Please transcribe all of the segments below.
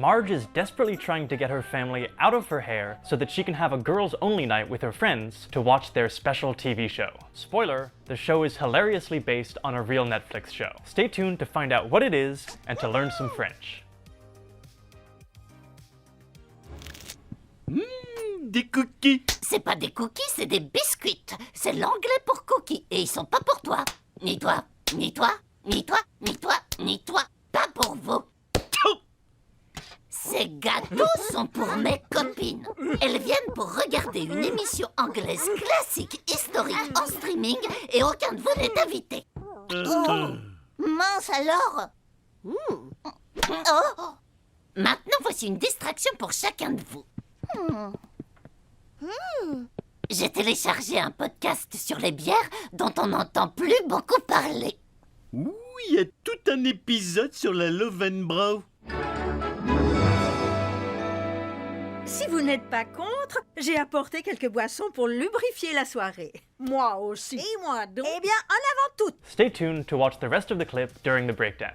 Marge is desperately trying to get her family out of her hair so that she can have a girls-only night with her friends to watch their special TV show. Spoiler, the show is hilariously based on a real Netflix show. Stay tuned to find out what it is and to learn some French. Des cookies. C'est pas des cookies, c'est des biscuits. C'est l'anglais pour cookies. Et ils sont pas pour toi. Ni toi, ni toi, ni toi, ni toi, ni toi. Pas pour vous. Ces gâteaux sont pour mes copines. Elles viennent pour regarder une émission anglaise classique, historique, en streaming, et aucun de vous n'est invité. Oh, mince alors. Oh. Maintenant, voici une distraction pour chacun de vous. J'ai téléchargé un podcast sur les bières dont on n'entend plus beaucoup parler. Ouh, il y a tout un épisode sur la Lovenbrow. Si vous n'êtes pas contre, j'ai apporté quelques boissons pour lubrifier la soirée. Moi aussi. Et moi donc. Eh bien, en avant toutes. Stay tuned to watch the rest of the clip during the breakdown.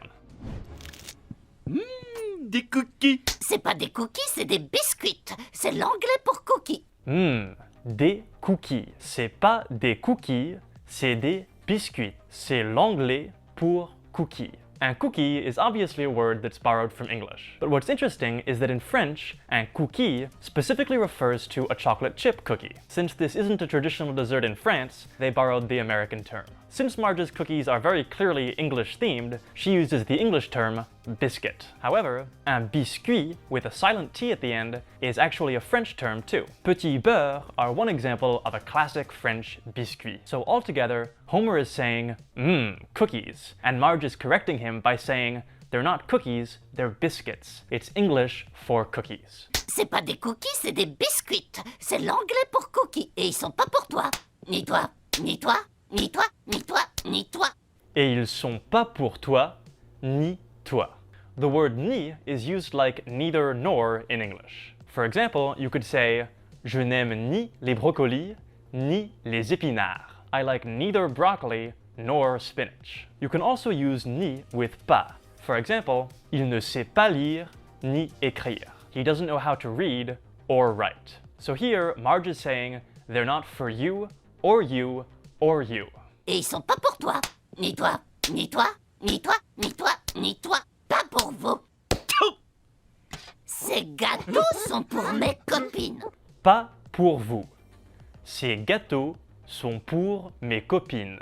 Des cookies. C'est pas des cookies, c'est des biscuits. C'est l'anglais pour cookies. Des cookies. C'est pas des cookies, c'est des biscuits. C'est l'anglais pour cookies. Un cookie is obviously a word that's borrowed from English. But what's interesting is that in French, un cookie specifically refers to a chocolate chip cookie. Since this isn't a traditional dessert in France, they borrowed the American term. Since Marge's cookies are very clearly English-themed, she uses the English term biscuit. However, un biscuit with a silent T at the end is actually a French term too. Petits beurres are one example of a classic French biscuit. So altogether, Homer is saying, cookies, and Marge is correcting him by saying, they're not cookies, they're biscuits. It's English for cookies. C'est pas des cookies, c'est des biscuits. C'est l'anglais pour cookies. Et ils sont pas pour toi. Ni toi, ni toi, ni toi, ni toi, ni toi. Et ils sont pas pour toi, ni toi. The word ni is used like neither nor in English. For example, you could say, je n'aime ni les brocolis, ni les épinards. I like neither broccoli nor spinach. You can also use ni with pas. For example, il ne sait pas lire ni écrire. He doesn't know how to read or write. So here, Marge is saying, they're not for you, or you, or you. Et ils sont pas pour toi. Ni toi, ni toi, ni toi, ni toi, ni toi. Pas pour vous. Ces gâteaux sont pour mes copines. Pas pour vous. Ces gâteaux sont pour mes copines.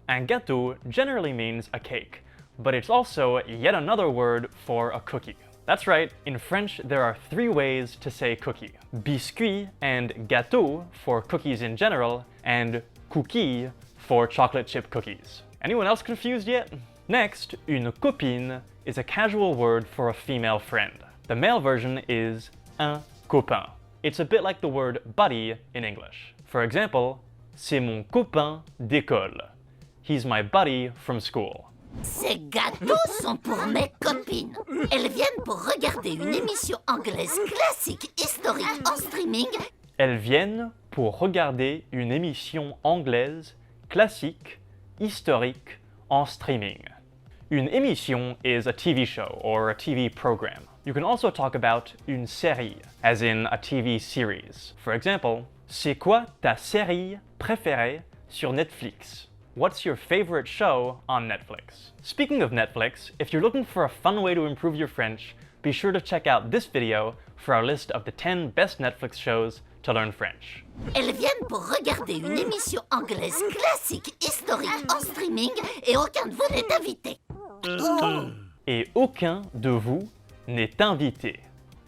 Un gâteau generally means a cake, but it's also yet another word for a cookie. That's right, in French there are three ways to say cookie. Biscuit and gâteau for cookies in general, and cookie for chocolate chip cookies. Anyone else confused yet? Next, une copine is a casual word for a female friend. The male version is un copain. It's a bit like the word buddy in English. For example, c'est mon copain d'école. He's my buddy from school. Ces gâteaux sont pour mes copines. Elles viennent pour regarder une émission anglaise classique, historique, en streaming. Elles viennent pour regarder une émission anglaise classique, historique, en streaming. Une émission is a TV show or a TV program. You can also talk about une série, as in a TV series. For example, c'est quoi ta série préférée sur Netflix? What's your favorite show on Netflix? Speaking of Netflix, if you're looking for a fun way to improve your French, be sure to check out this video for our list of the 10 best Netflix shows to learn French. Elles viennent pour regarder une émission anglaise classique, historique, en streaming, et aucun de vous n'est invité. Et aucun de vous n'est invité.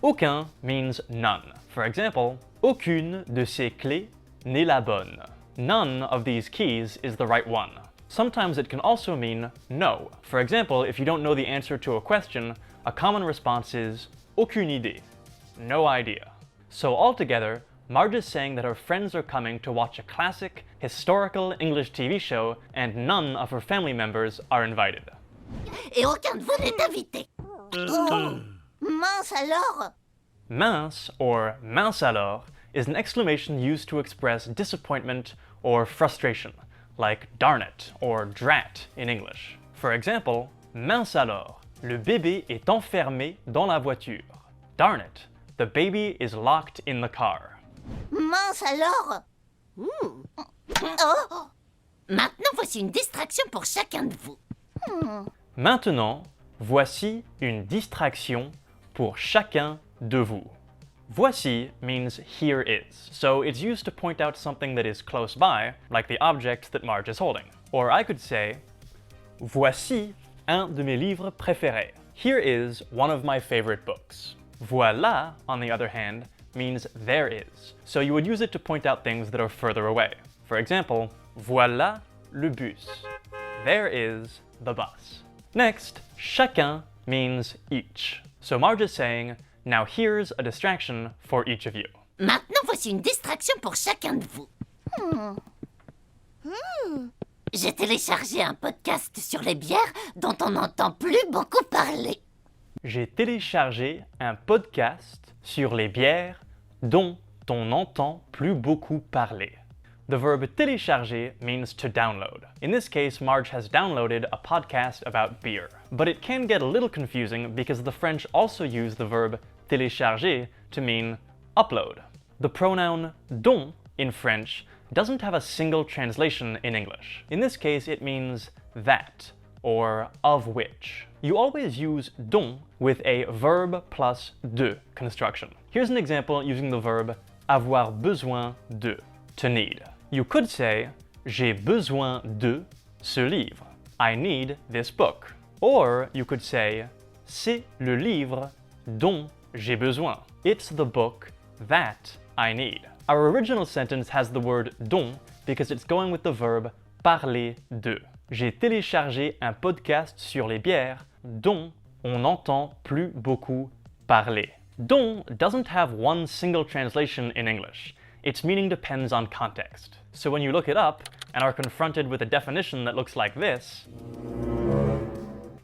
Aucun means none. For example, aucune de ces clés n'est la bonne. None of these keys is the right one. Sometimes it can also mean no. For example, if you don't know the answer to a question, a common response is aucune idée, no idea. So altogether, Marge is saying that her friends are coming to watch a classic, historical English TV show and none of her family members are invited. Et aucun de vous n'est invité. Mince alors. Mince, or mince alors, is an exclamation used to express disappointment or frustration, like darn it or drat in English. For example, mince alors, Le bébé est enfermé dans la voiture. Darn it, the baby is locked in the car. Mince alors. Oh. Maintenant, voici une distraction pour chacun de vous. Maintenant, voici une distraction pour chacun de vous. Voici means here is, so it's used to point out something that is close by, like the object that Marge is holding. Or I could say, voici un de mes livres préférés. Here is one of my favorite books. Voilà, on the other hand, means there is, so you would use it to point out things that are further away. For example, voilà le bus. There is the bus. Next, chacun means each. So Marge is saying, now here's a distraction for each of you. Maintenant, voici une distraction pour chacun de vous. J'ai téléchargé un podcast sur les bières dont on n'entend plus beaucoup parler. J'ai téléchargé un podcast sur les bières dont on n'entend plus beaucoup parler. The verb télécharger means to download. In this case, Marge has downloaded a podcast about beer. But it can get a little confusing because the French also use the verb télécharger to mean upload. The pronoun dont in French doesn't have a single translation in English. In this case, it means that, or of which. You always use dont with a verb plus de construction. Here's an example using the verb avoir besoin de, to need. You could say, j'ai besoin de ce livre. I need this book. Or you could say, c'est le livre dont j'ai besoin. It's the book that I need. Our original sentence has the word dont because it's going with the verb parler de. J'ai téléchargé un podcast sur les bières dont on n'entend plus beaucoup parler. Dont doesn't have one single translation in English. Its meaning depends on context. So when you look it up and are confronted with a definition that looks like this,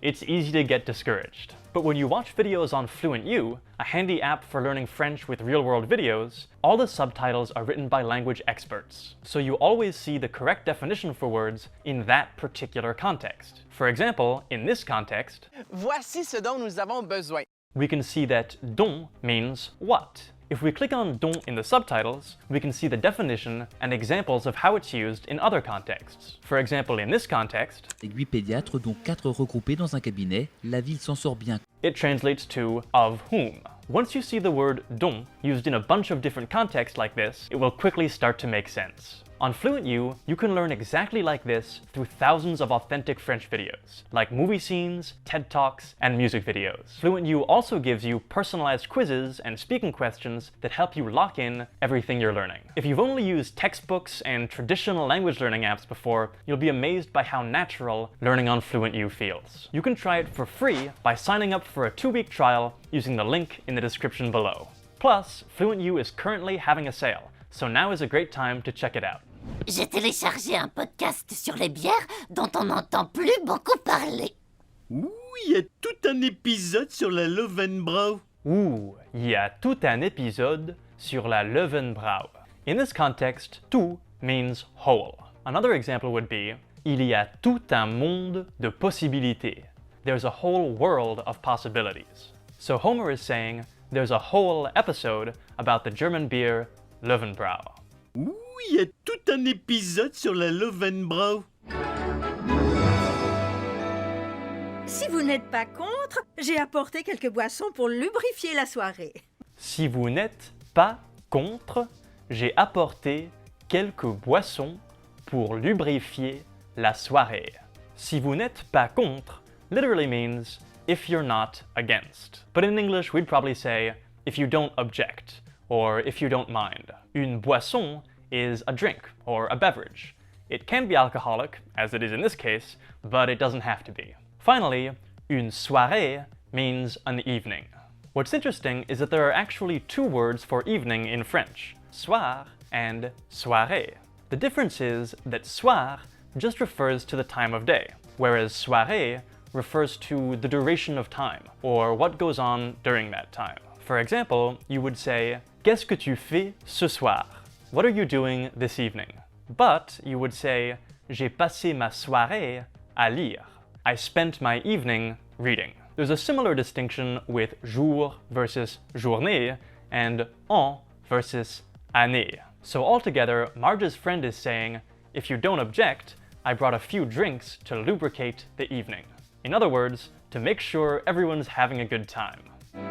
it's easy to get discouraged. But when you watch videos on FluentU, a handy app for learning French with real-world videos, all the subtitles are written by language experts. So you always see the correct definition for words in that particular context. For example, in this context, Voici ce dont nous avons besoin. we can see that dont means what. If we click on dont in the subtitles, we can see the definition and examples of how it's used in other contexts. For example, in this context, 8 pédiatres, dont 4 regroupés dans un cabinet, la ville s'en sort bien. it translates to of whom. Once you see the word dont used in a bunch of different contexts like this, it will quickly start to make sense. On FluentU, you can learn exactly like this through thousands of authentic French videos, like movie scenes, TED Talks, and music videos. FluentU also gives you personalized quizzes and speaking questions that help you lock in everything you're learning. If you've only used textbooks and traditional language learning apps before, you'll be amazed by how natural learning on FluentU feels. You can try it for free by signing up for a 2-week trial using the link in the description below. Plus, FluentU is currently having a sale, so now is a great time to check it out. J'ai téléchargé un podcast sur les bières dont on n'entend plus beaucoup parler. Ouh, il y a tout un épisode sur la Löwenbräu. Ouh, il y a tout un épisode sur la Löwenbräu. In this context, tout means whole. Another example would be, il y a tout un monde de possibilités. There's a whole world of possibilities. So Homer is saying, there's a whole episode about the German beer Löwenbräu. Ouh, il y a tout un épisode sur la Löwenbräu. Si vous n'êtes pas contre, j'ai apporté quelques boissons pour lubrifier la soirée. Si vous n'êtes pas contre, j'ai apporté quelques boissons pour lubrifier la soirée. Si vous n'êtes pas contre literally means if you're not against. But in English, we'd probably say if you don't object or if you don't mind. Une boisson is a drink or a beverage. It can be alcoholic, as it is in this case, but it doesn't have to be. Finally, une soirée means an evening. What's interesting is that there are actually 2 words for evening in French, soir and soirée. The difference is that soir just refers to the time of day, whereas soirée refers to the duration of time, or what goes on during that time. For example, you would say, qu'est-ce que tu fais ce soir? What are you doing this evening? But you would say, j'ai passé ma soirée à lire. I spent my evening reading. There's a similar distinction with jour versus journée and an versus année. So altogether, Marge's friend is saying, if you don't object, I brought a few drinks to lubricate the evening. In other words, to make sure everyone's having a good time.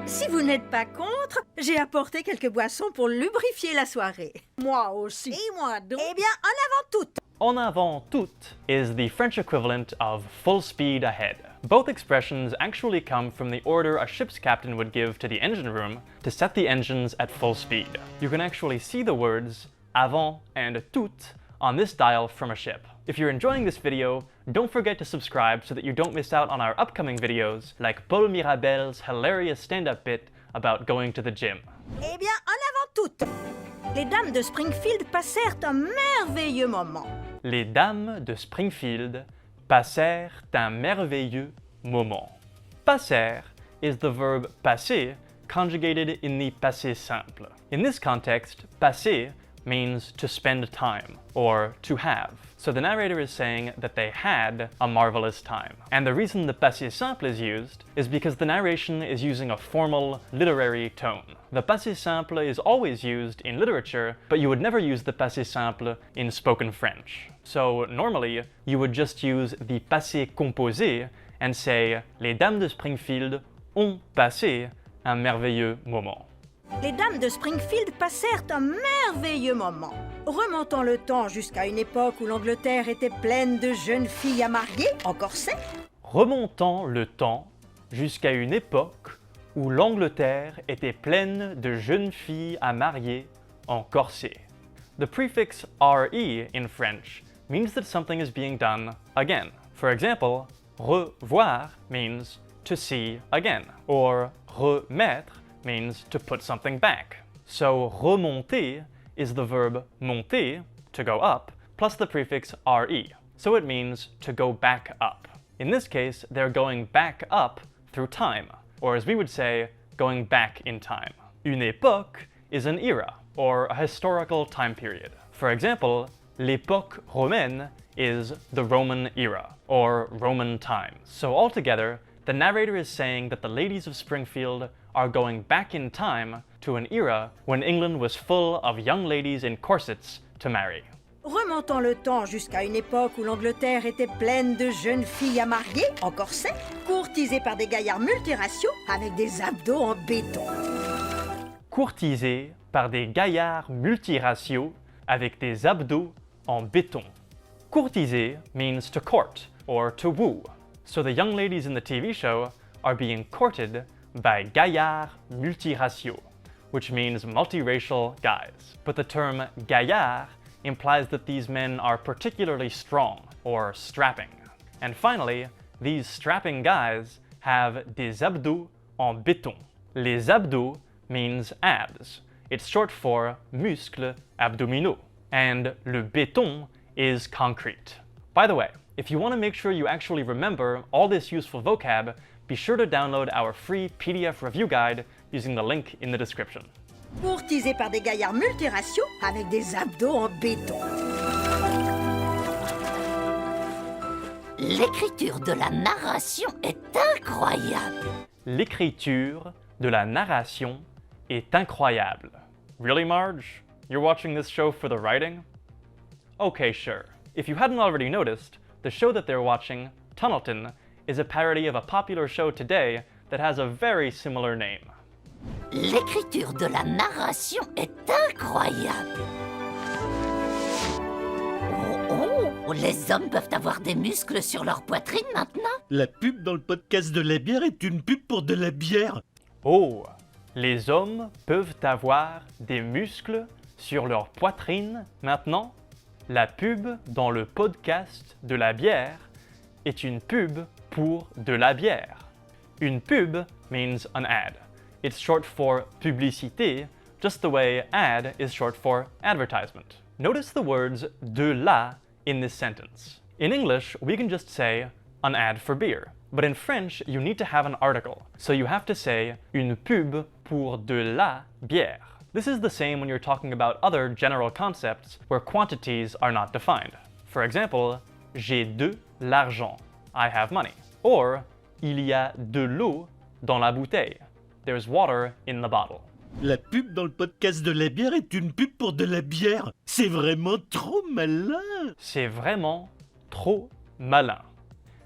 Si vous n'êtes pas contre, j'ai apporté quelques boissons pour lubrifier la soirée. Moi aussi. Et moi donc. Eh bien, en avant toutes. En avant toute is the French equivalent of full speed ahead. Both expressions actually come from the order a ship's captain would give to the engine room to set the engines at full speed. You can actually see the words avant and tout on this dial from a ship. If you're enjoying this video, don't forget to subscribe so that you don't miss out on our upcoming videos, like Paul Mirabel's hilarious stand-up bit about going to the gym. Eh bien, en avant toutes. Les dames de Springfield passèrent un merveilleux moment. Les dames de Springfield passèrent un merveilleux moment. Passer is the verb passer conjugated in the passé simple. In this context, passer means to spend time, or to have. So the narrator is saying that they had a marvelous time. And the reason the passé simple is used is because the narration is using a formal, literary tone. The passé simple is always used in literature, but you would never use the passé simple in spoken French. So normally, you would just use the passé composé and say, les dames de Springfield ont passé un merveilleux moment. Les dames de Springfield passèrent un merveilleux moment. Remontant le temps jusqu'à une époque où l'Angleterre était pleine de jeunes filles à marier en corset. Remontant le temps jusqu'à une époque où l'Angleterre était pleine de jeunes filles à marier en corset. The prefix re in French means that something is being done again. For example, revoir means to see again, or remettre means to put something back. So remonter is the verb monter, to go up, plus the prefix re. So it means to go back up. In this case, they're going back up through time, or as we would say, going back in time. Une époque is an era, or a historical time period. For example, l'époque romaine is the Roman era, or Roman times. So altogether, the narrator is saying that the ladies of Springfield are going back in time to an era when England was full of young ladies in corsets to marry. Remontant le temps jusqu'à une époque où l'Angleterre était pleine de jeunes filles à marier en corset, courtisées par des gaillards multiraciaux avec des abdos en béton. Courtisées par des gaillards multiraciaux avec des abdos en béton. Courtiser means to court or to woo. So the young ladies in the TV show are being courted by gaillards multiraciaux, which means multiracial guys. But the term gaillard implies that these men are particularly strong or strapping. And finally, these strapping guys have des abdos en béton. Les abdos means abs. It's short for muscles abdominaux. And le béton is concrete. By the way, if you want to make sure you actually remember all this useful vocab, be sure to download our free PDF review guide using the link in the description. Courtisés par des gaillards multiraciaux avec des abdos en béton. L'écriture de la narration est incroyable. L'écriture de la narration est incroyable. Really, Marge? You're watching this show for the writing? Okay, sure. If you hadn't already noticed, the show that they're watching, Tunnelton, is a parody of a popular show today that has a very similar name. L'écriture de la narration est incroyable. Oh, les hommes peuvent avoir des muscles sur leur poitrine maintenant? La pub dans le podcast de la bière est une pub pour de la bière. Oh, les hommes peuvent avoir des muscles sur leur poitrine maintenant? La pub dans le podcast de la bière est une pub pour de la bière. Une pub means an ad. It's short for publicité, just the way ad is short for advertisement. Notice the words de la in this sentence. In English, we can just say an ad for beer. But in French, you need to have an article. So you have to say une pub pour de la bière. This is the same when you're talking about other general concepts where quantities are not defined. For example, j'ai de l'argent. I have money. Or, il y a de l'eau dans la bouteille. There's water in the bottle. La pub dans le podcast de la bière est une pub pour de la bière. C'est vraiment trop malin. C'est vraiment trop malin.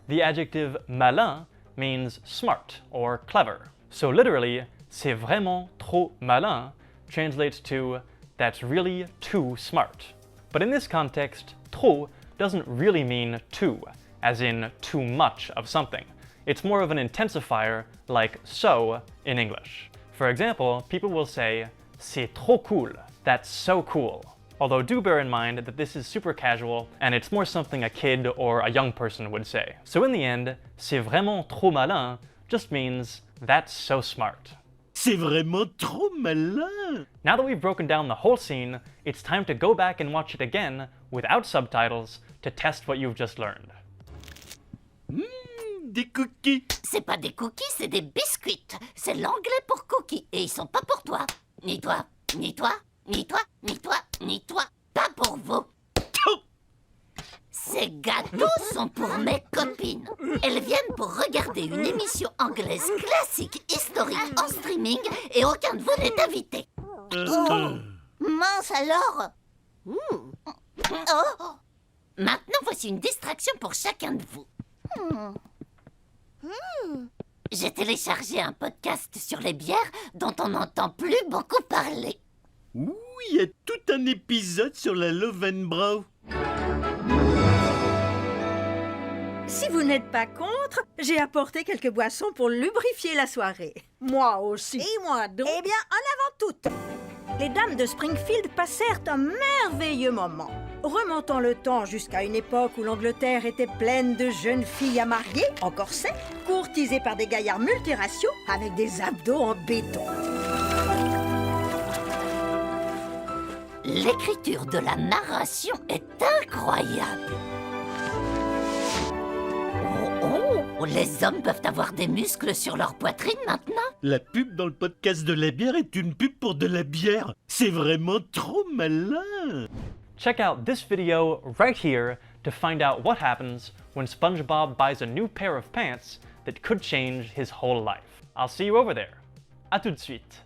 The adjective malin means smart or clever. So literally, c'est vraiment trop malin translates to that's really too smart. But in this context, trop doesn't really mean too, as in too much of something. It's more of an intensifier like so in English. For example, people will say, c'est trop cool, that's so cool. Although do bear in mind that this is super casual and it's more something a kid or a young person would say. So in the end, c'est vraiment trop malin just means that's so smart. C'est vraiment trop malin. Now that we've broken down the whole scene, it's time to go back and watch it again without subtitles to test what you've just learned. Des cookies. C'est pas des cookies, c'est des biscuits. C'est l'anglais pour cookies. Et ils sont pas pour toi. Ni toi, ni toi, ni toi, ni toi, ni toi. Pas pour vous. Ces gâteaux sont pour mes copines. Elles viennent pour regarder une émission anglaise classique historique en streaming et aucun de vous n'est invité. Oh, mince alors. Oh. Maintenant, voici une distraction pour chacun de vous. J'ai téléchargé un podcast sur les bières dont on n'entend plus beaucoup parler. Ouh, il y a tout un épisode sur la Lovenbrow. Si vous n'êtes pas contre, j'ai apporté quelques boissons pour lubrifier la soirée. Moi aussi. Et moi donc. Eh bien, en avant toutes. Les dames de Springfield passèrent un merveilleux moment. Remontant le temps jusqu'à une époque où l'Angleterre était pleine de jeunes filles à marier, en corset, courtisées par des gaillards multiraciaux avec des abdos en béton. L'écriture de la narration est incroyable. Oh, les hommes peuvent avoir des muscles sur leur poitrine maintenant? La pub dans le podcast de la bière est une pub pour de la bière. C'est vraiment trop malin. Check out this video right here to find out what happens when SpongeBob buys a new pair of pants that could change his whole life. I'll see you over there. À tout de suite.